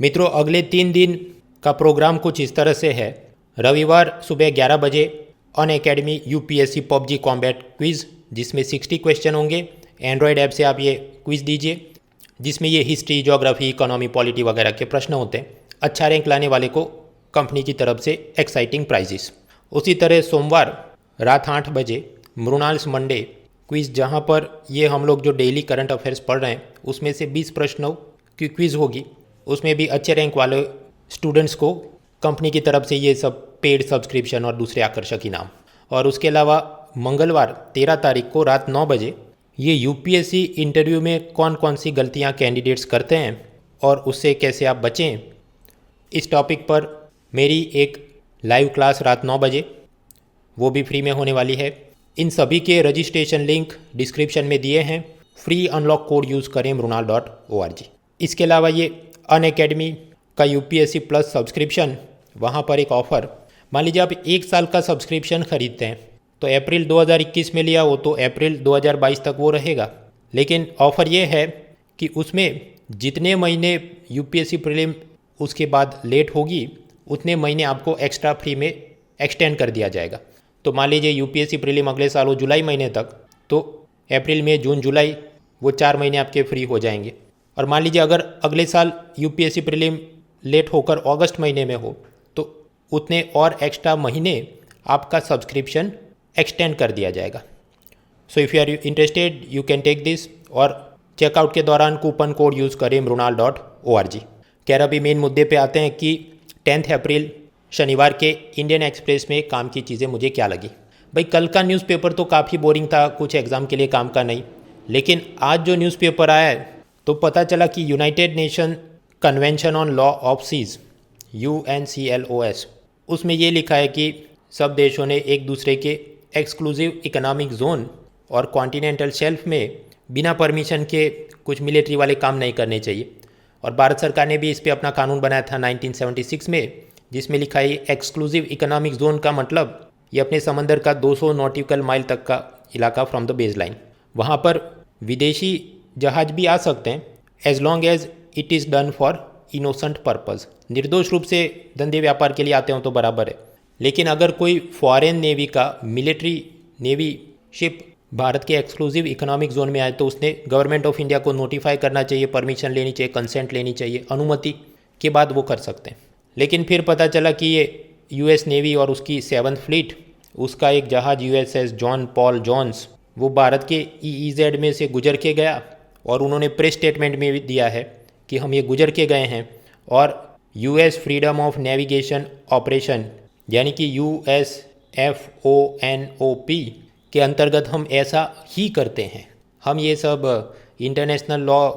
मित्रों, अगले 3 दिन का प्रोग्राम कुछ इस तरह से है। रविवार सुबह 11 बजे Unacademy UPSC PUBG combat quiz, जिसमें 60 क्वेश्चन होंगे। एंड्रॉयड ऐप से आप ये क्विज़ दीजिए, जिसमें ये हिस्ट्री, ज्योग्राफी, इकोनॉमी, पॉलिटी वगैरह के प्रश्न होते हैं। अच्छा रैंक लाने वाले को कंपनी की तरफ से एक्साइटिंग प्राइजेस। उसी तरह सोमवार रात 8 बजे मृणाल्स मंडे क्विज़, जहाँ पर ये हम लोग जो डेली करंट अफेयर्स पढ़ रहे हैं उसमें से 20 प्रश्नों की क्विज़ होगी। उसमें भी अच्छे रैंक वाले स्टूडेंट्स को कंपनी की तरफ से ये सब पेड सब्सक्रिप्शन और दूसरे आकर्षक इनाम। और उसके अलावा मंगलवार 13 तारीख को रात 9 बजे ये यूपीएससी इंटरव्यू में कौन कौन सी गलतियां कैंडिडेट्स करते हैं और उससे कैसे आप बचें, इस टॉपिक पर मेरी एक लाइव क्लास रात 9 बजे, वो भी फ्री में होने वाली है। इन सभी के रजिस्ट्रेशन लिंक डिस्क्रिप्शन में दिए हैं। फ्री अनलॉक कोड यूज़ करें mrunal.org। इसके अलावा ये अनअकैडमी का यूपीएससी प्लस सब्सक्रिप्शन, वहाँ पर एक ऑफ़र, मान लीजिए आप 1 साल का सब्सक्रिप्शन खरीदते हैं तो अप्रैल 2021 में लिया हो तो अप्रैल 2022 तक वो रहेगा। लेकिन ऑफ़र ये है कि उसमें जितने महीने यूपीएससी प्रीलिम उसके बाद लेट होगी उतने महीने आपको एक्स्ट्रा फ्री में एक्सटेंड कर दिया जाएगा। तो मान लीजिए यूपीएससी प्रीलिम अगले साल हो जुलाई महीने तक, तो अप्रैल, मई, जून, जुलाई वो 4 महीने आपके फ्री हो जाएंगे। और मान लीजिए अगर अगले साल यूपीएससी प्रीलिम लेट होकर अगस्त महीने में हो तो उतने और एक्स्ट्रा महीने आपका सब्सक्रिप्शन एक्सटेंड कर दिया जाएगा। So if you are interested you can take this, और चेकआउट के दौरान कूपन कोड यूज़ करें mrunal.org। खैर, अभी मेन मुद्दे पे आते हैं कि 10 अप्रैल शनिवार के इंडियन एक्सप्रेस में काम की चीज़ें मुझे क्या लगी। भाई, कल का न्यूज़पेपर तो काफ़ी बोरिंग था, कुछ एग्ज़ाम के लिए काम का नहीं। लेकिन आज जो न्यूज़पेपर आया है तो पता चला कि United Nation convention on law of seas UNCLOS, उसमें ये लिखा है कि सब देशों ने एक दूसरे के एक्सक्लूसिव इकोनॉमिक जोन और कॉन्टिनेंटल शेल्फ में बिना परमिशन के कुछ मिलिट्री वाले काम नहीं करने चाहिए। और भारत सरकार ने भी इस पर अपना कानून बनाया था 1976 में, जिसमें लिखा है एक्सक्लूसिव इकोनॉमिक जोन का मतलब ये अपने समंदर का 200 नॉटिकल माइल तक का इलाका फ्रॉम द बेस लाइन। वहाँ पर विदेशी जहाज भी आ सकते हैं as long as it is done for innocent purpose. निर्दोष रूप से धंधे व्यापार के लिए आते हो तो बराबर है। लेकिन अगर कोई फॉरेन नेवी का मिलिट्री नेवी शिप भारत के एक्सक्लूसिव इकोनॉमिक जोन में आए तो उसने गवर्नमेंट ऑफ इंडिया को नोटिफाई करना चाहिए, परमिशन लेनी चाहिए, कंसेंट लेनी चाहिए, अनुमति के बाद वो कर सकते हैं। लेकिन फिर पता चला कि ये यूएस नेवी और उसकी 7th फ्लीट, उसका एक जहाज USS जॉन पॉल जॉन्स, वो भारत के EEZ में से गुजर के गया और उन्होंने प्रेस स्टेटमेंट में भी दिया है कि हम ये गुजर के गए हैं और US freedom of navigation operation यानी कि USFONOP के अंतर्गत हम ऐसा ही करते हैं। हम ये सब इंटरनेशनल लॉ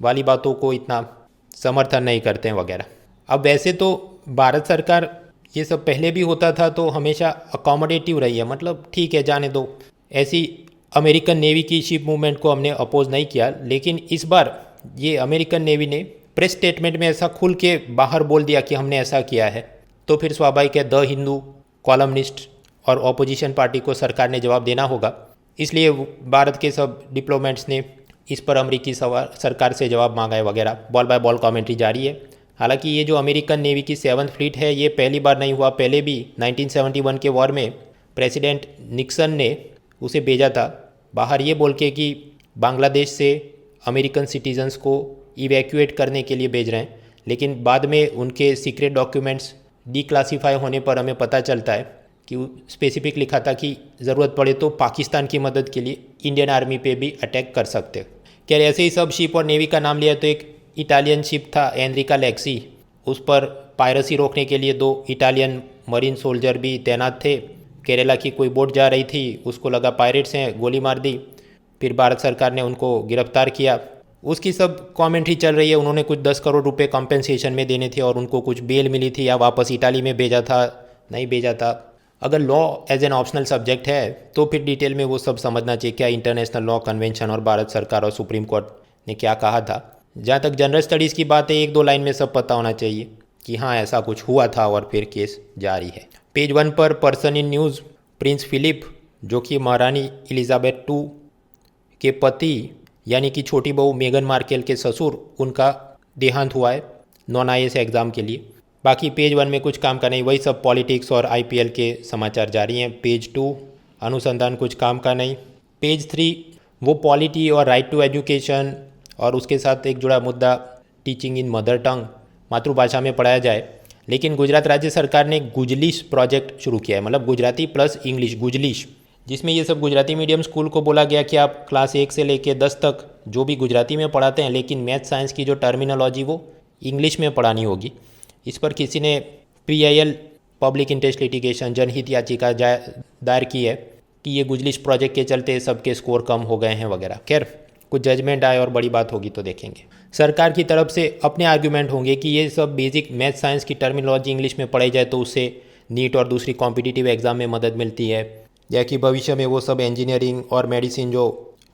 वाली बातों को इतना समर्थन नहीं करते हैं वगैरह। अब वैसे तो भारत सरकार ये सब पहले भी होता था तो हमेशा अकोमोडेटिव रही है, मतलब ठीक है जाने दो, ऐसी अमेरिकन नेवी की शिप मूवमेंट को हमने अपोज नहीं किया। लेकिन इस बार ये अमेरिकन नेवी ने प्रेस स्टेटमेंट में ऐसा खुल के बाहर बोल दिया कि हमने ऐसा किया है, तो फिर स्वाभाविक है द हिंदू कॉलमनिस्ट और ऑपोजिशन पार्टी को सरकार ने जवाब देना होगा। इसलिए भारत के सब डिप्लोमेट्स ने इस पर अमेरिकी सरकार से जवाब मांगा है वगैरह, बॉल बाय बॉल कमेंट्री जारी है। हालांकि ये जो अमेरिकन नेवी की 7th फ्लीट है ये पहली बार नहीं हुआ, पहले भी 1971 के वॉर में प्रेसिडेंट निक्सन ने उसे भेजा था बाहर ये बोल के कि बांग्लादेश से अमेरिकन सिटीजन्स को इवैक्यूएट करने के लिए भेज रहे हैं। लेकिन बाद में उनके सीक्रेट डॉक्यूमेंट्स डिक्लासीफाई होने पर हमें पता चलता है कि स्पेसिफिक लिखा था कि ज़रूरत पड़े तो पाकिस्तान की मदद के लिए इंडियन आर्मी पे भी अटैक कर सकते। क्या ऐसे ही सब शिप और नेवी का नाम लिया तो एक इटालियन शिप था एनरिका लेक्सी, उस पर पायरेसी रोकने के लिए 2 इटालियन मरीन सोल्जर भी तैनात थे। केरला की कोई बोट जा रही थी, उसको लगा पायरेट्स हैं, गोली मार दी, फिर भारत सरकार ने उनको गिरफ्तार किया। उसकी सब कमेंट्री चल रही है, उन्होंने कुछ 10 करोड़ रुपए कंपेंसेशन में देने थे और उनको कुछ बेल मिली थी या वापस इटाली में भेजा था, नहीं भेजा था। अगर law as an optional subject है तो फिर डिटेल में वो सब समझना चाहिए क्या इंटरनेशनल लॉ कन्वेंशन और भारत सरकार और सुप्रीम कोर्ट ने क्या कहा था। जहाँ तक जनरल स्टडीज़ की बात है 1-2 लाइन में सब पता होना चाहिए कि हाँ ऐसा कुछ हुआ था और फिर केस जारी है। पेज 1 पर person in news, Prince Philip जो कि महारानी एलिजाबेथ II के पति यानी कि छोटी बहू मेगन मार्केल के ससुर, उनका देहांत हुआ है। नॉन IAS एग्ज़ाम के लिए। बाकी पेज 1 में कुछ काम का नहीं, वही सब पॉलिटिक्स और IPL के समाचार जारी हैं। पेज 2 अनुसंधान कुछ काम का नहीं। पेज 3 वो पॉलिटी और राइट टू एजुकेशन और उसके साथ एक जुड़ा मुद्दा टीचिंग इन मदर टंग, मातृभाषा में पढ़ाया जाए। लेकिन गुजरात राज्य सरकार ने गुजलिश प्रोजेक्ट शुरू किया है, मतलब गुजराती प्लस इंग्लिश, गुजलिश, जिसमें ये सब गुजराती मीडियम स्कूल को बोला गया कि आप क्लास 1 से लेकर 10 तक जो भी गुजराती में पढ़ाते हैं, लेकिन मैथ साइंस की जो टर्मिनोलॉजी वो इंग्लिश में पढ़ानी होगी। इस पर किसी ने PIL पब्लिक इंटरेस्ट लिटिगेशन जनहित याचिका दायर की है कि ये गुजलिश प्रोजेक्ट के चलते सबके स्कोर कम हो गए हैं वगैरह। खैर, कुछ जजमेंट आए और बड़ी बात होगी तो देखेंगे। सरकार की तरफ से अपने आर्ग्यूमेंट होंगे कि ये सब बेसिक मैथ साइंस की टर्मिनोलॉजी इंग्लिश में पढ़ाई जाए तो उससे नीट और दूसरी कॉम्पिटिटिव एग्जाम में मदद मिलती है, या कि भविष्य में वो सब इंजीनियरिंग और मेडिसिन जो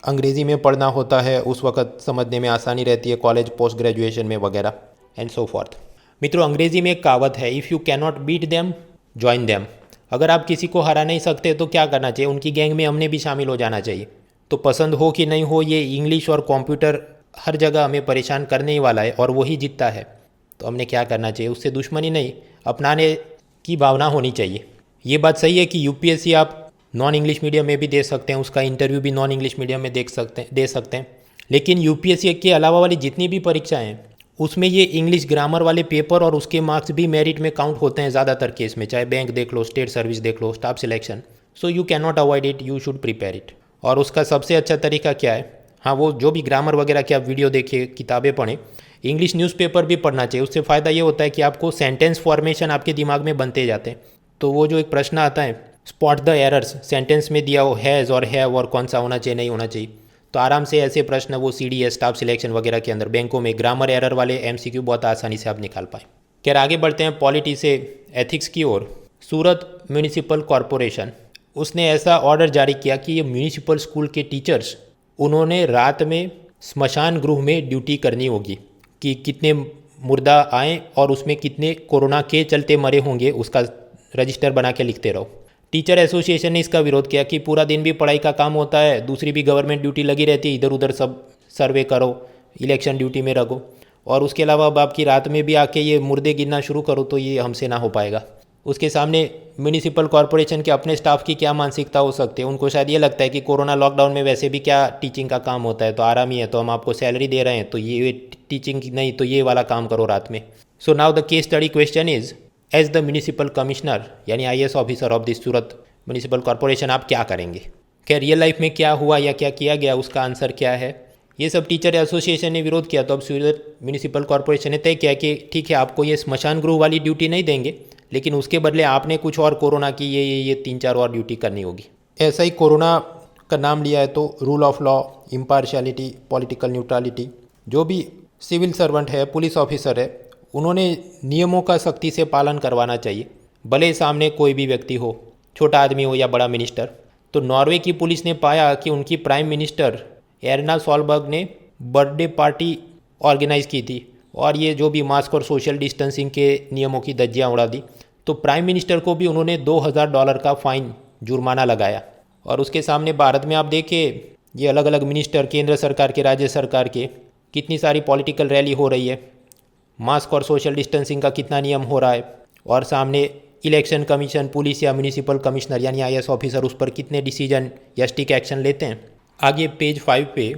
अंग्रेज़ी में पढ़ना होता है उस वक्त समझने में आसानी रहती है कॉलेज पोस्ट ग्रेजुएशन में वगैरह एंड सो फॉर्थ। मित्रों, अंग्रेज़ी में एक कहावत है, if you can not beat them join them. अगर आप किसी को हरा नहीं सकते तो क्या करना चाहिए, उनकी गैंग में हमने भी शामिल हो जाना चाहिए। तो पसंद हो कि नहीं हो, ये इंग्लिश और कंप्यूटर हर जगह हमें परेशान करने ही वाला है और वही जीतता है। तो हमने क्या करना चाहिए, उससे दुश्मनी नहीं, अपनाने की भावना होनी चाहिए। ये बात सही है कि UPSC आप नॉन इंग्लिश मीडियम में भी दे सकते हैं, उसका इंटरव्यू भी नॉन इंग्लिश मीडियम में दे सकते हैं। लेकिन UPSC के अलावा वाली जितनी भी परीक्षाएं हैं उसमें ये इंग्लिश ग्रामर वाले पेपर और उसके मार्क्स भी मेरिट में काउंट होते हैं ज़्यादातर केस में, चाहे बैंक देख लो, स्टेट सर्विस देख लो, staff selection. So you can not avoid it, you should prepare it. और उसका सबसे अच्छा तरीका क्या है, हाँ, वो जो भी ग्रामर वगैरह की आप वीडियो देखिए, किताबें पढ़ें, इंग्लिश न्यूज़पेपर भी पढ़ना चाहिए। उससे फ़ायदा ये होता है कि आपको सेंटेंस फॉर्मेशन आपके दिमाग में बनते जाते हैं। तो वो जो एक प्रश्न आता है, स्पॉट द एरर्स, सेंटेंस में दिया हो हैज़ और हैव और कौन सा होना चाहिए नहीं होना चाहिए, तो आराम से ऐसे प्रश्न वो CDS स्टाफ सिलेक्शन वगैरह के अंदर बैंकों में ग्रामर एरर वाले MCQ बहुत आसानी से आप निकाल पाएँ। खैर, आगे बढ़ते हैं पॉलिटी से एथिक्स की ओर। सूरत म्यूनिसिपल कॉरपोरेशन, उसने ऐसा ऑर्डर जारी किया कि ये म्यूनिसिपल स्कूल के टीचर्स, उन्होंने रात में स्मशान गृह में ड्यूटी करनी होगी कि कितने मुर्दा आए और उसमें कितने कोरोना के चलते मरे होंगे, उसका रजिस्टर बना के लिखते रहो। टीचर एसोसिएशन ने इसका विरोध किया कि पूरा दिन भी पढ़ाई का काम होता है, दूसरी भी गवर्नमेंट ड्यूटी लगी रहती है, इधर उधर सब सर्वे करो, इलेक्शन ड्यूटी में रखो, और उसके अलावा अब आपकी रात में भी आके ये मुर्दे गिनना शुरू करो, तो ये हमसे ना हो पाएगा। उसके सामने म्यूनिसिपल कॉरपोरेशन के अपने स्टाफ की क्या मानसिकता हो सकती है, उनको शायद ये लगता है कि कोरोना लॉकडाउन में वैसे भी क्या टीचिंग का काम होता है, तो आराम ही है, तो हम आपको सैलरी दे रहे हैं, तो ये टीचिंग नहीं तो ये वाला काम करो रात में। So now the case study question is, as the municipal commissioner यानी IAS officer of this Surat municipal corporation, आप क्या करेंगे? क्या रियल लाइफ में क्या हुआ या क्या किया गया, उसका आंसर क्या है? ये सब टीचर एसोसिएशन ने विरोध किया, तो अब सूरत म्यूनिसिपल कॉरपोरेशन ने तय किया कि ठीक है, आपको ये स्मशान गृह वाली ड्यूटी नहीं देंगे, लेकिन उसके बदले आपने कुछ और कोरोना की ये 3-4 और ड्यूटी करनी होगी। ऐसा ही कोरोना का नाम लिया है तो rule of law, impartiality, political neutrality, जो भी सिविल सर्वेंट है, पुलिस ऑफिसर है, उन्होंने नियमों का सख्ती से पालन करवाना चाहिए, भले सामने कोई भी व्यक्ति हो, छोटा आदमी हो या बड़ा मिनिस्टर। तो नॉर्वे की पुलिस ने पाया कि उनकी प्राइम मिनिस्टर एर्ना सोलबर्ग ने बर्थडे पार्टी ऑर्गेनाइज़ की थी और ये जो भी मास्क और सोशल डिस्टेंसिंग के नियमों की धज्जियाँ उड़ा दी, तो प्राइम मिनिस्टर को भी उन्होंने $2000 का फाइन, जुर्माना लगाया। और उसके सामने भारत में आप देखिए, ये अलग अलग मिनिस्टर, केंद्र सरकार के, राज्य सरकार के, कितनी सारी पॉलिटिकल रैली हो रही है, मास्क और सोशल डिस्टेंसिंग का कितना नियम हो रहा है, और सामने इलेक्शन कमीशन, पुलिस या म्यूनिसिपल कमिश्नर यानी IAS ऑफिसर उस पर कितने डिसीजन या स्टिक एक्शन लेते हैं। आगे पेज 5 पे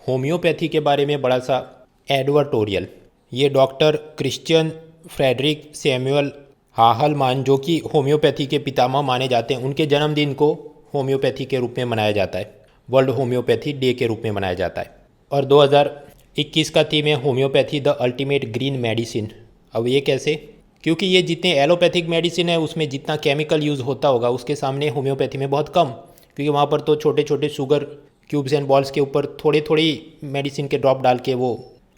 होम्योपैथी के बारे में बड़ा सा एडवर्टोरियल। ये डॉक्टर क्रिश्चियन फ्रेडरिक सैमुअल हाहलमान, जो कि होम्योपैथी के पितामह माने जाते हैं, उनके जन्मदिन को होम्योपैथी के रूप में मनाया जाता है, वर्ल्ड होम्योपैथी डे के रूप में मनाया जाता है। और 2021 का थीम है homeopathy the ultimate green medicine. अब ये कैसे? क्योंकि ये जितने एलोपैथिक मेडिसिन है उसमें जितना केमिकल यूज़ होता होगा उसके सामने होम्योपैथी में बहुत कम, क्योंकि वहाँ पर तो छोटे छोटे शुगर क्यूब्स एंड बॉल्स के ऊपर थोड़ी थोड़ी मेडिसिन के ड्रॉप डाल के वो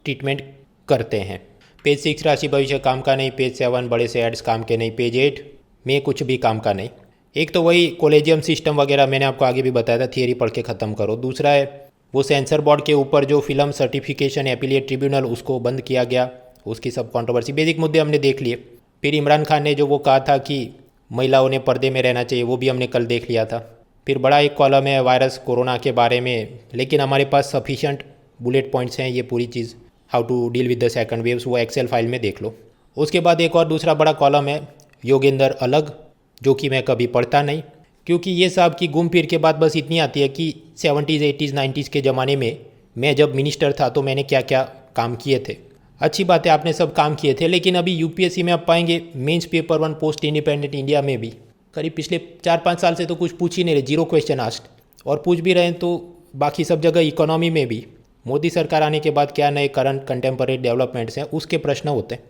ट्रीटमेंट करते हैं। पेज 6 राशि भविष्य काम का नहीं, पेज 7 बड़े से एड्स काम के नहीं, पेज 8 में कुछ भी काम का नहीं। एक तो वही कोलेजियम सिस्टम वगैरह मैंने आपको आगे भी बताया था, थियरी पढ़ के ख़त्म करो। दूसरा है वो सेंसर बोर्ड के ऊपर जो फिल्म सर्टिफिकेशन एपीलेट ट्रिब्यूनल, उसको बंद किया गया, उसकी सब कंट्रोवर्सी, बेसिक मुद्दे हमने देख लिए। फिर इमरान खान ने जो वो कहा था कि महिलाओं ने पर्दे में रहना चाहिए, वो भी हमने कल देख लिया था। फिर बड़ा एक कॉलम है वायरस कोरोना के बारे में, लेकिन हमारे पास सफिशेंट बुलेट पॉइंट्स हैं, ये पूरी चीज़ how to deal with the second waves, वो एक्सेल फाइल में देख लो। उसके बाद एक और दूसरा बड़ा कॉलम है योगेंद्र अलग, जो कि मैं कभी पढ़ता नहीं, क्योंकि ये साहब की घूम फिर के बाद बस इतनी आती है कि 70s 80s 90s के ज़माने में मैं जब मिनिस्टर था तो मैंने क्या क्या काम किए थे। अच्छी बात है, आपने सब काम किए थे, लेकिन अभी यूपीएससी में आप पाएंगे mains paper 1 post independent India में भी करीब पिछले 4-5 साल से तो कुछ पूछ ही नहीं रहे, 0 क्वेश्चन आस्क्ड, और पूछ भी रहे हैं तो बाकी सब जगह इकोनॉमी में भी मोदी सरकार आने के बाद क्या नए करंट कंटेम्परेरी डेवलपमेंट्स हैं उसके प्रश्न होते हैं।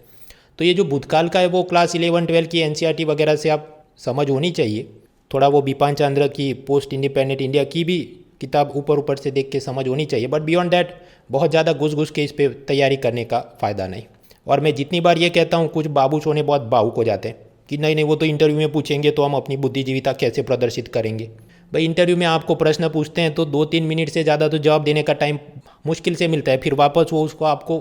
तो ये जो भूतकाल का है वो क्लास 11-12 की एनसीईआरटी वगैरह से आप समझ होनी चाहिए। थोड़ा वो बिपान चंद्र की पोस्ट इंडिपेंडेंट इंडिया की भी किताब ऊपर ऊपर से देख के समझ होनी चाहिए, बट बियॉन्ड दैट बहुत ज़्यादा घुस घुस के इस पर तैयारी करने का फ़ायदा नहीं। और मैं जितनी बार ये कहता हूँ कुछ बाबू सोने बहुत भावुक हो जाते हैं कि नहीं नहीं वो तो इंटरव्यू में पूछेंगे तो हम अपनी बुद्धिजीविता कैसे प्रदर्शित करेंगे। भाई इंटरव्यू में आपको प्रश्न पूछते हैं तो 2-3 मिनट से ज़्यादा तो जवाब देने का टाइम मुश्किल से मिलता है, फिर वापस वो उसको आपको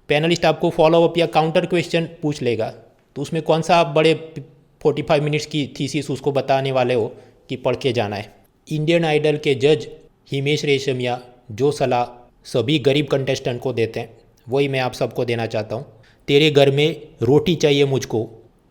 पैनलिस्ट आपको फॉलोअप या काउंटर क्वेश्चन पूछ लेगा, तो उसमें कौन सा आप बड़े 45 मिनट्स की थीसिस उसको बताने वाले हो कि पढ़ के जाना है। इंडियन आइडल के जज हिमेश रेशमिया जो सलाह सभी गरीब कंटेस्टेंट को देते हैं वही मैं आप सबको देना चाहता हूँ। तेरे घर में रोटी चाहिए मुझको,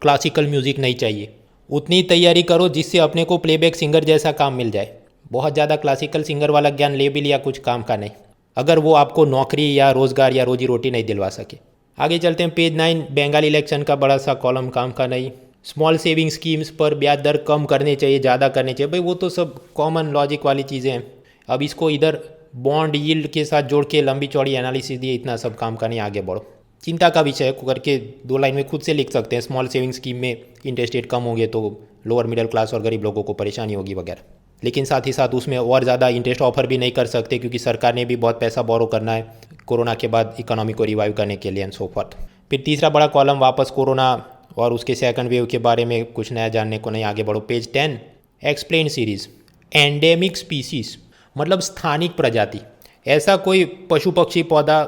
क्लासिकल म्यूज़िक नहीं चाहिए। उतनी तैयारी करो जिससे अपने को प्लेबैक सिंगर जैसा काम मिल जाए। बहुत ज़्यादा क्लासिकल सिंगर वाला ज्ञान ले भी लिया कुछ काम का नहीं, अगर वो आपको नौकरी या रोज़गार या रोजी रोटी नहीं दिलवा सके। आगे चलते हैं, पेज 9 बंगाल इलेक्शन का बड़ा सा कॉलम काम का नहीं। स्मॉल सेविंग स्कीम्स पर ब्याज दर कम करने चाहिए, ज़्यादा करने चाहिए, भाई वो तो सब कॉमन लॉजिक वाली चीज़ें हैं। अब इसको इधर बॉन्ड यील्ड के साथ जोड़ के लंबी चौड़ी एनालिसिस दिए, इतना सब काम का नहीं, आगे बढ़ो। चिंता का विषय करके 2 लाइन में खुद से लिख सकते हैं, स्मॉल सेविंग स्कीम में इंटरेस्ट रेट कम होंगे तो लोअर मिडिल क्लास और गरीब लोगों को परेशानी होगी वगैरह, लेकिन साथ ही साथ उसमें और ज़्यादा इंटरेस्ट ऑफर भी नहीं कर सकते क्योंकि सरकार ने भी बहुत पैसा बोरो करना है कोरोना के बाद इकोनॉमी को रिवाइव करने के लिए एंड सो फॉर्थ। फिर तीसरा बड़ा कॉलम वापस कोरोना और उसके सेकंड वेव के बारे में कुछ नया जानने को नहीं, आगे बढ़ो। Page 10 explain series. Endemic species मतलब स्थानिक प्रजाति, ऐसा कोई पशु पक्षी पौधा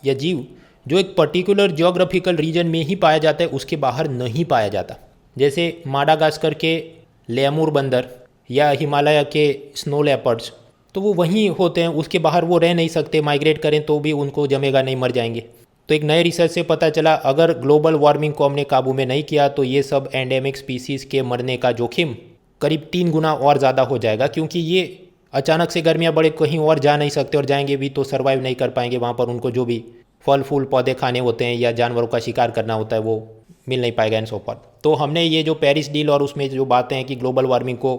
या जीव जो एक पर्टिकुलर जियोग्राफिकल रीजन में ही पाया जाता है, उसके बाहर नहीं पाया जाता। जैसे माडागास्कर के लेमूर बंदर या हिमालय के स्नो लेपर्ड्स, तो वो वहीं होते हैं, उसके बाहर वो रह नहीं सकते, माइग्रेट करें तो भी उनको जमेगा नहीं, मर जाएंगे। तो एक नए रिसर्च से पता चला अगर ग्लोबल वार्मिंग को हमने काबू में नहीं किया तो ये सब एंडेमिक स्पीसीज़ के मरने का जोखिम करीब 3 गुना और ज़्यादा हो जाएगा, क्योंकि ये अचानक से गर्मियाँ बढ़े कहीं और जा नहीं सकते और जाएंगे भी तो सर्वाइव नहीं कर पाएंगे, वहाँ पर उनको जो भी फल फूल पौधे खाने होते हैं या जानवरों का शिकार करना होता है वो मिल नहीं पाएगा एंड सो फॉर्थ। तो हमने ये जो पेरिस डील और उसमें जो बातें हैं कि ग्लोबल वार्मिंग को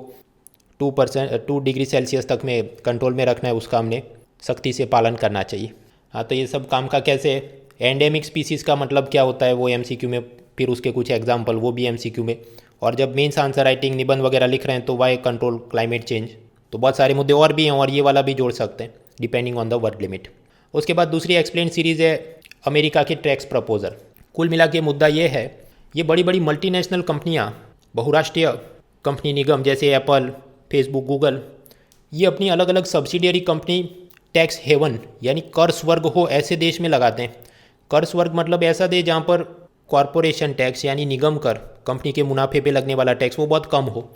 2 डिग्री सेल्सियस तक में कंट्रोल में रखना है, उसका हमने सख्ती से पालन करना चाहिए। हाँ, तो ये सब काम का कैसे है। एंडेमिक स्पीसीज़ का मतलब क्या होता है वो एमसीक्यू में, फिर उसके कुछ एग्जाम्पल वो भी एमसीक्यू में, और जब मेंस आंसर राइटिंग निबंध वगैरह लिख रहे हैं तो वाई कंट्रोल क्लाइमेट चेंज, तो बहुत सारे मुद्दे और भी हैं और ये वाला भी जोड़ सकते हैं depending on the word limit. उसके बाद दूसरी एक्सप्लेन सीरीज़ है अमेरिका के टैक्स प्रपोजल। कुल मिला के मुद्दा ये है, ये बड़ी बड़ी मल्टीनेशनल कंपनियाँ, बहुराष्ट्रीय कंपनी निगम जैसे एप्पल, फेसबुक, गूगल, ये अपनी अलग अलग सब्सिडियरी कंपनी टैक्स हेवन यानी कर स्वर्ग हो ऐसे देश में लगाते हैं। कर स्वर्ग मतलब ऐसा देश जहाँ पर कॉरपोरेशन टैक्स यानी निगम कर, कंपनी के मुनाफे पे लगने वाला टैक्स वो बहुत कम हो,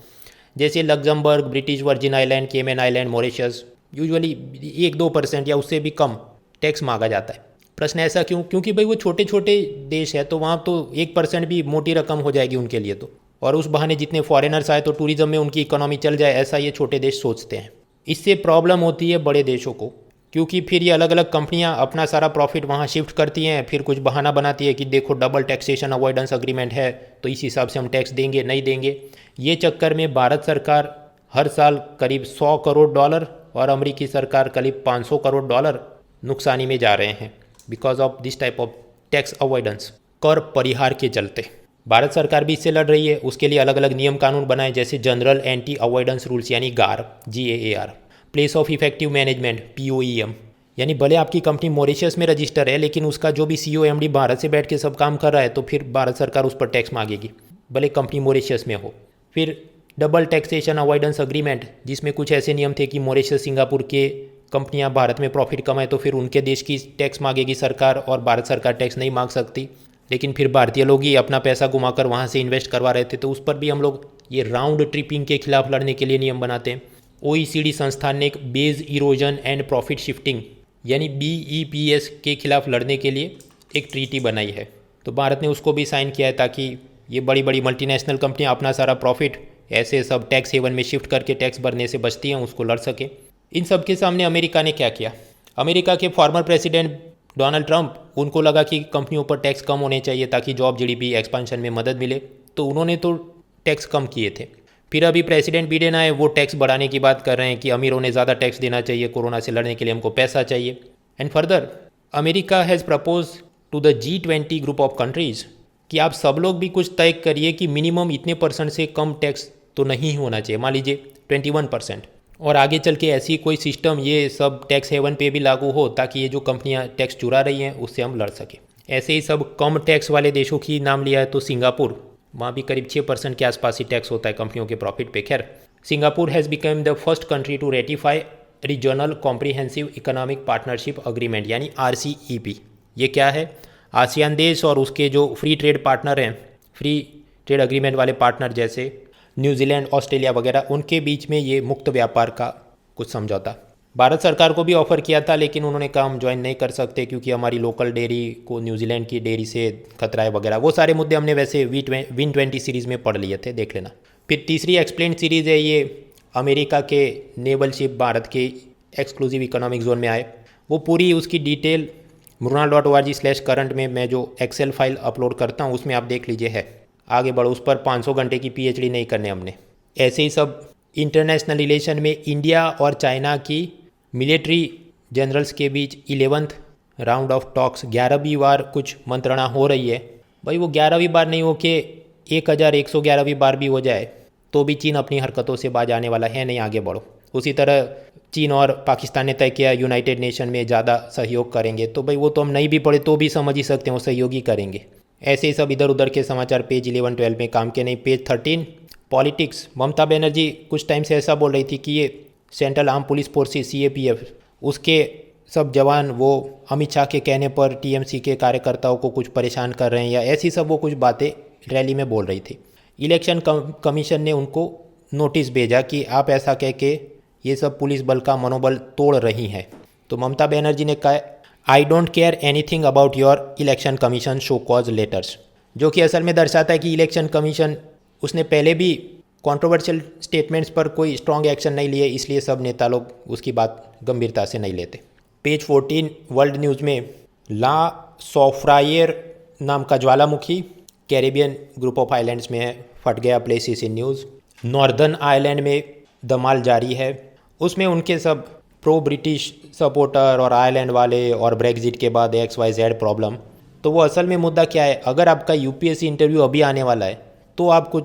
जैसे लग्जमबर्ग, ब्रिटिश वर्जिन आइलैंड, केमन आइलैंड, मॉरिशस। यूजुअली 1-2% या उससे भी कम टैक्स मांगा जाता है। प्रश्न ऐसा क्यों? क्योंकि भाई वो छोटे छोटे देश है तो वहाँ तो 1% भी मोटी रकम हो जाएगी उनके लिए तो, और उस बहाने जितने फॉरेनर्स आए तो टूरिज्म में उनकी इकोनॉमी चल जाए, ऐसा ये छोटे देश सोचते हैं। इससे प्रॉब्लम होती है बड़े देशों को, क्योंकि फिर ये अलग अलग कंपनियां अपना सारा प्रॉफिट वहाँ शिफ्ट करती हैं, फिर कुछ बहाना बनाती है कि देखो डबल टैक्सेशन अवॉइडेंस अग्रीमेंट है तो इस हिसाब से हम टैक्स देंगे नहीं देंगे। ये चक्कर में भारत सरकार हर साल करीब $100 करोड़ और अमेरिकी सरकार करीब $500 करोड़ नुकसानी में जा रहे हैं because of this type of tax avoidance, कर परिहार के चलते। भारत सरकार भी इससे लड़ रही है, उसके लिए अलग अलग नियम कानून बनाए जैसे जनरल एंटी अवॉइडेंस रूल्स यानी गार, GAAR, place of effective management POEM, यानी भले आपकी कंपनी मॉरिशस में रजिस्टर है लेकिन उसका जो भी CEO MD भारत से बैठ के सब काम कर रहा है तो फिर भारत सरकार उस पर टैक्स मांगेगी भले कंपनी मॉरिशस में हो। फिर डबल टैक्सेशन अवॉइडेंस अग्रीमेंट, जिसमें कुछ ऐसे नियम थे कि मॉरिशस, सिंगापुर के कंपनियां भारत में प्रॉफिट कमाए तो फिर उनके देश की टैक्स मांगेगी सरकार और भारत सरकार टैक्स नहीं मांग सकती, लेकिन फिर भारतीय लोग ही अपना पैसा घुमाकर वहाँ से इन्वेस्ट करवा रहे थे तो उस पर भी हम लोग ये राउंड ट्रिपिंग के खिलाफ लड़ने के लिए नियम बनाते हैं। OECD संस्थान ने एक base erosion and profit shifting यानी BEPS के खिलाफ लड़ने के लिए एक ट्रीटी बनाई है। तो भारत ने उसको भी साइन किया है ताकि ये बड़ी बड़ी मल्टीनेशनल कंपनियां अपना सारा प्रॉफिट ऐसे सब टैक्स हेवन में शिफ्ट करके टैक्स भरने से बचती हैं, उसको लड़ सके। इन सब के सामने अमेरिका ने क्या किया? अमेरिका के फॉर्मर प्रेसिडेंट डोनाल्ड ट्रंप, उनको लगा कि कंपनियों पर टैक्स कम होने चाहिए ताकि जॉब GDP एक्सपांशन में मदद मिले, तो उन्होंने तो टैक्स कम किए थे। फिर अभी प्रेसिडेंट बिडेन आए, वो टैक्स बढ़ाने की बात कर रहे हैं कि अमीरों ने ज़्यादा टैक्स देना चाहिए, कोरोना से लड़ने के लिए हमको पैसा चाहिए। And further America has propose to the G20 group of countries कि आप सब लोग भी कुछ तय करिए कि मिनिमम इतने % से कम टैक्स तो नहीं होना चाहिए, मान लीजिए 21%, और आगे चल के ऐसी कोई सिस्टम ये सब टैक्स हेवन पे भी लागू हो ताकि ये जो कंपनियां टैक्स चुरा रही हैं उससे हम लड़ सकें। ऐसे ही सब कम टैक्स वाले देशों की नाम लिया है तो सिंगापुर, वहाँ भी करीब 6% के आसपास ही टैक्स होता है कंपनियों के प्रॉफिट पे। खैर, Singapore has become the first country to ratify regional comprehensive economic partnership agreement यानी RCEP। ये क्या है? आसियान देश और उसके जो फ्री ट्रेड पार्टनर हैं, फ्री ट्रेड अग्रीमेंट वाले पार्टनर जैसे न्यूजीलैंड, ऑस्ट्रेलिया वगैरह, उनके बीच में ये मुक्त व्यापार का कुछ समझौता। भारत सरकार को भी ऑफर किया था लेकिन उन्होंने कहा हम ज्वाइन नहीं कर सकते क्योंकि हमारी लोकल डेयरी को न्यूजीलैंड की डेयरी से खतरा है वगैरह। वो सारे मुद्दे हमने वैसे विन20 सीरीज़ में पढ़ लिए थे, देख लेना। फिर तीसरी एक्सप्लेन सीरीज़ है ये अमेरिका के नेवल शिप भारत के एक्सक्लूसिव इकोनॉमिक जोन में आए। वो पूरी उसकी डिटेल mrunal.org/current में मैं जो एक्सेल फाइल अपलोड करता हूँ उसमें आप देख लीजिए है। आगे बढ़ो, उस पर 500 घंटे की PhD नहीं करने हमने। ऐसे ही सब इंटरनेशनल रिलेशन में इंडिया और चाइना की मिलिट्री जनरल्स के बीच 11th राउंड ऑफ टॉक्स, 11वीं बार कुछ मंत्रणा हो रही है। भाई वो 11वीं बार नहीं हो के 1111वीं बार भी हो जाए तो भी चीन अपनी हरकतों से बाज आने वाला है नहीं। आगे बढ़ो। उसी तरह चीन और पाकिस्तान ने तय किया यूनाइटेड नेशन में ज़्यादा सहयोग करेंगे, तो भाई वो तो हम नहीं भी पढ़े तो भी समझ ही सकते हैं वो सहयोग ही करेंगे। ऐसे ही सब इधर उधर के समाचार पेज 11-12 में काम के नहीं। पेज 13 पॉलिटिक्स, ममता बनर्जी कुछ टाइम से ऐसा बोल रही थी कि ये central arm police forces CAPF, उसके सब जवान वो अमित शाह के कहने पर TMC के कार्यकर्ताओं को कुछ परेशान कर रहे हैं या ऐसी सब वो कुछ बातें रैली में बोल रही थी। इलेक्शन कमीशन ने उनको नोटिस भेजा कि आप ऐसा कह के ये सब पुलिस बल का मनोबल तोड़ रही हैं। तो ममता बनर्जी ने कहा I don't care anything about your election commission show cause letters, जो कि असल में दर्शाता है कि इलेक्शन कमीशन उसने पहले भी कंट्रोवर्शियल स्टेटमेंट्स पर कोई स्ट्रॉन्ग एक्शन नहीं लिए, इसलिए सब नेता लोग उसकी बात गंभीरता से नहीं लेते। पेज 14 वर्ल्ड न्यूज़ में ला सोफ्रायर नाम का ज्वालामुखी कैरेबियन ग्रुप ऑफ आइलैंड्स में है, फट गया places in news. Northern Ireland में धमाल जारी है, उसमें उनके सब प्रो ब्रिटिश सपोर्टर और आयरलैंड वाले और ब्रेग्जिट के बाद XYZ प्रॉब्लम। तो वो असल में मुद्दा क्या है? अगर आपका UPSC इंटरव्यू अभी आने वाला है तो आपको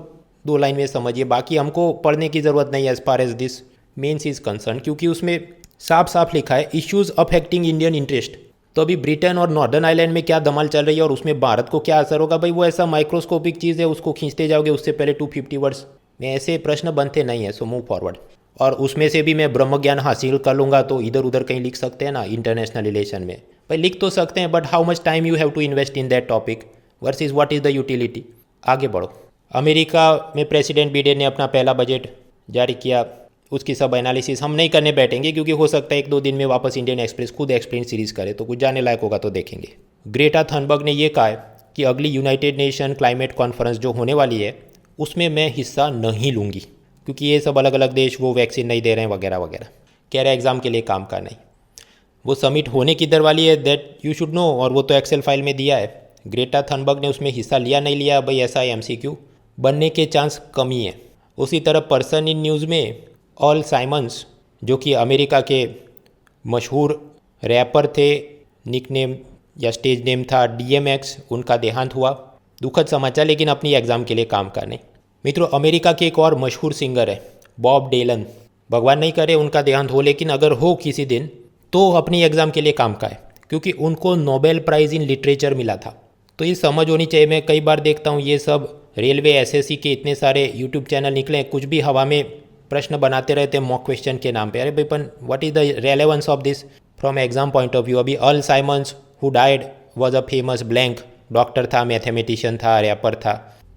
2 लाइन में समझिए, बाकी हमको पढ़ने की ज़रूरत नहीं है as far as this means is concern, क्योंकि उसमें साफ साफ लिखा है इश्यूज़ अफेक्टिंग इंडियन इंटरेस्ट। तो अभी ब्रिटेन और नॉर्दर्न आइलैंड में क्या धमाल चल रही है और उसमें भारत को क्या असर होगा? भाई वो ऐसा माइक्रोस्कोपिक चीज़ है, उसको खींचते जाओगे उससे पहले 250 वर्ड्स में ऐसे प्रश्न बनते नहीं है। So move forward. और उसमें से भी मैं ब्रह्म ज्ञान हासिल कर लूँगा तो इधर उधर कहीं लिख सकते हैं ना इंटरनेशनल रिलेशन में, भाई लिख तो सकते हैं but how much time you have to invest in that topic versus what is the utility. आगे बढ़ो। अमेरिका में प्रेसिडेंट बिडेन ने अपना पहला बजट जारी किया, उसकी सब एनालिसिस हम नहीं करने बैठेंगे क्योंकि हो सकता है 1-2 दिन में वापस इंडियन एक्सप्रेस खुद एक्सप्लेन सीरीज़ करे, तो कुछ जाने लायक होगा तो देखेंगे। ग्रेटा थनबर्ग ने यह कहा है कि अगली यूनाइटेड नेशन क्लाइमेट कॉन्फ्रेंस जो होने वाली है उसमें मैं हिस्सा नहीं लूँगी क्योंकि ये सब अलग अलग देश वो वैक्सीन नहीं दे रहे हैं वगैरह वगैरह, कह रहे एग्ज़ाम के लिए काम का नहीं। वो समिट होने किधर वाली है दैट यू शुड नो, और वो तो एक्सेल फाइल में दिया है। ग्रेटा थनबर्ग ने उसमें हिस्सा लिया नहीं लिया, भाई ऐसा MCQ बनने के चांस कम ही है। उसी तरह पर्सन इन न्यूज़ में ऑल साइमंस, जो कि अमेरिका के मशहूर रैपर थे, निक नेम या स्टेज नेम था DMX, उनका देहांत हुआ। दुखद समाचार, लेकिन अपनी एग्ज़ाम के लिए काम का नहीं। मित्रों, अमेरिका के एक और मशहूर सिंगर है बॉब डेलन, भगवान नहीं करे उनका देहांत हो, लेकिन अगर हो किसी दिन तो अपनी एग्ज़ाम के लिए काम का है क्योंकि उनको नोबेल प्राइज़ इन लिटरेचर मिला था। तो ये समझ होनी चाहिए। मैं कई बार देखता हूँ ये सब रेलवे SSC के इतने सारे यूट्यूब चैनल निकले, कुछ भी हवा में प्रश्न बनाते रहते हैं मॉक क्वेश्चन के नाम पे। अरे भाईपन, what is the relevance of this from exam point of view? अभी Al Simons who died was a famous blank, doctor था, मैथमेटिशियन था, रैपर था।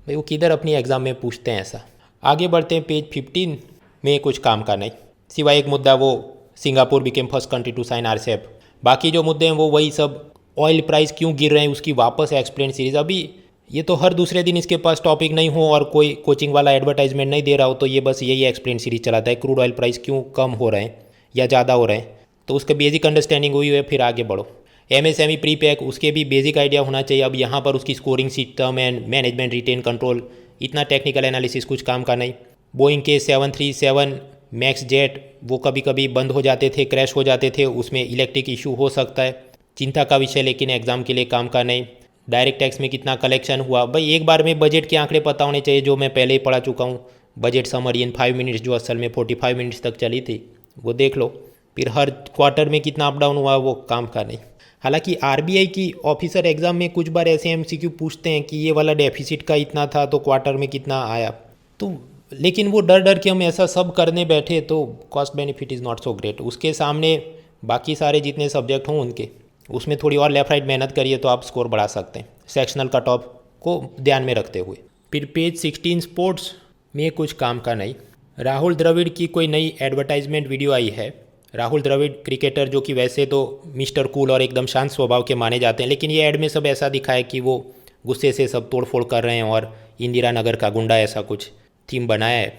भाई वो किधर अपनी एग्ज़ाम में पूछते हैं ऐसा। आगे बढ़ते हैं। पेज 15 में कुछ काम का नहीं, सिवाय एक मुद्दा, वो Singapore became first country to sign RCEP। बाकी जो मुद्दे हैं वो वही सब, ऑयल प्राइस क्यों गिर रहे हैं उसकी वापस एक्सप्लेन सीरीज़। अभी ये तो हर दूसरे दिन इसके पास टॉपिक नहीं हो और कोई कोचिंग वाला एडवर्टाइजमेंट नहीं दे रहा हो तो ये बस यही एक्सप्लेन सीरीज चलाता है, क्रूड ऑयल प्राइस क्यों कम हो रहे हैं या ज़्यादा हो रहे हैं। तो उसका बेसिक अंडरस्टैंडिंग हुई है, फिर आगे बढ़ो। एमएसएमई प्री पैक, उसके भी बेसिक आइडिया होना चाहिए। अब यहाँ पर उसकी scoring system and management retain control, इतना टेक्निकल एनालिसिस कुछ काम का नहीं। बोइंग के 737 मैक्स जेट वो कभी कभी बंद हो जाते थे, क्रैश हो जाते थे, उसमें इलेक्ट्रिक इशू हो सकता है, चिंता का विषय, लेकिन एग्जाम के लिए काम का नहीं। डायरेक्ट टैक्स में कितना कलेक्शन हुआ, भाई एक बार में बजट के आंकड़े पता होने चाहिए, जो मैं पहले ही पढ़ा चुका हूँ। बजट समरी इन 5 मिनट्स जो असल में 45 मिनट्स तक चली थी, वो देख लो। फिर हर क्वार्टर में कितना अप डाउन हुआ, वो काम का नहीं। हालांकि आरबीआई की ऑफिसर एग्जाम में कुछ बार ऐसे एमसीक्यू पूछते हैं कि ये वाला डेफिसिट का इतना था तो क्वार्टर में कितना आया, तो लेकिन वो डर डर के हम ऐसा सब करने बैठे तो cost benefit is not so great. उसके सामने बाकी सारे जितने सब्जेक्ट हों उनके, उसमें थोड़ी और लेफ्ट राइट मेहनत करिए तो आप स्कोर बढ़ा सकते हैं, सेक्शनल कट ऑफ को ध्यान में रखते हुए। फिर पेज 16 स्पोर्ट्स में कुछ काम का नहीं। राहुल द्रविड़ की कोई नई एडवर्टाइजमेंट वीडियो आई है। राहुल द्रविड़ क्रिकेटर जो कि वैसे तो मिस्टर कूल और एकदम शांत स्वभाव के माने जाते हैं, लेकिन ये ऐड में सब ऐसा दिखा है कि वो गुस्से से सब तोड़फोड़ कर रहे हैं और इंदिरा नगर का गुंडा ऐसा कुछ थीम बनाया है।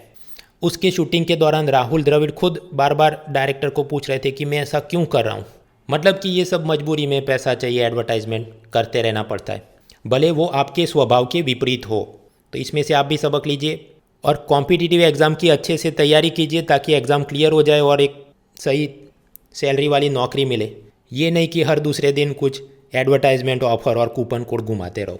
उसके शूटिंग के दौरान राहुल द्रविड़ खुद बार बार डायरेक्टर को पूछ रहे थे कि मैं ऐसा क्यों कर रहा हूँ। मतलब कि ये सब मजबूरी में पैसा चाहिए, एडवर्टाइजमेंट करते रहना पड़ता है, भले वो आपके स्वभाव के विपरीत हो। तो इसमें से आप भी सबक लीजिए और कॉम्पिटिटिव एग्ज़ाम की अच्छे से तैयारी कीजिए ताकि एग्ज़ाम क्लियर हो जाए और एक सही सैलरी वाली नौकरी मिले। ये नहीं कि हर दूसरे दिन कुछ एडवर्टाइजमेंट ऑफर और कूपन कोड घुमाते रहो।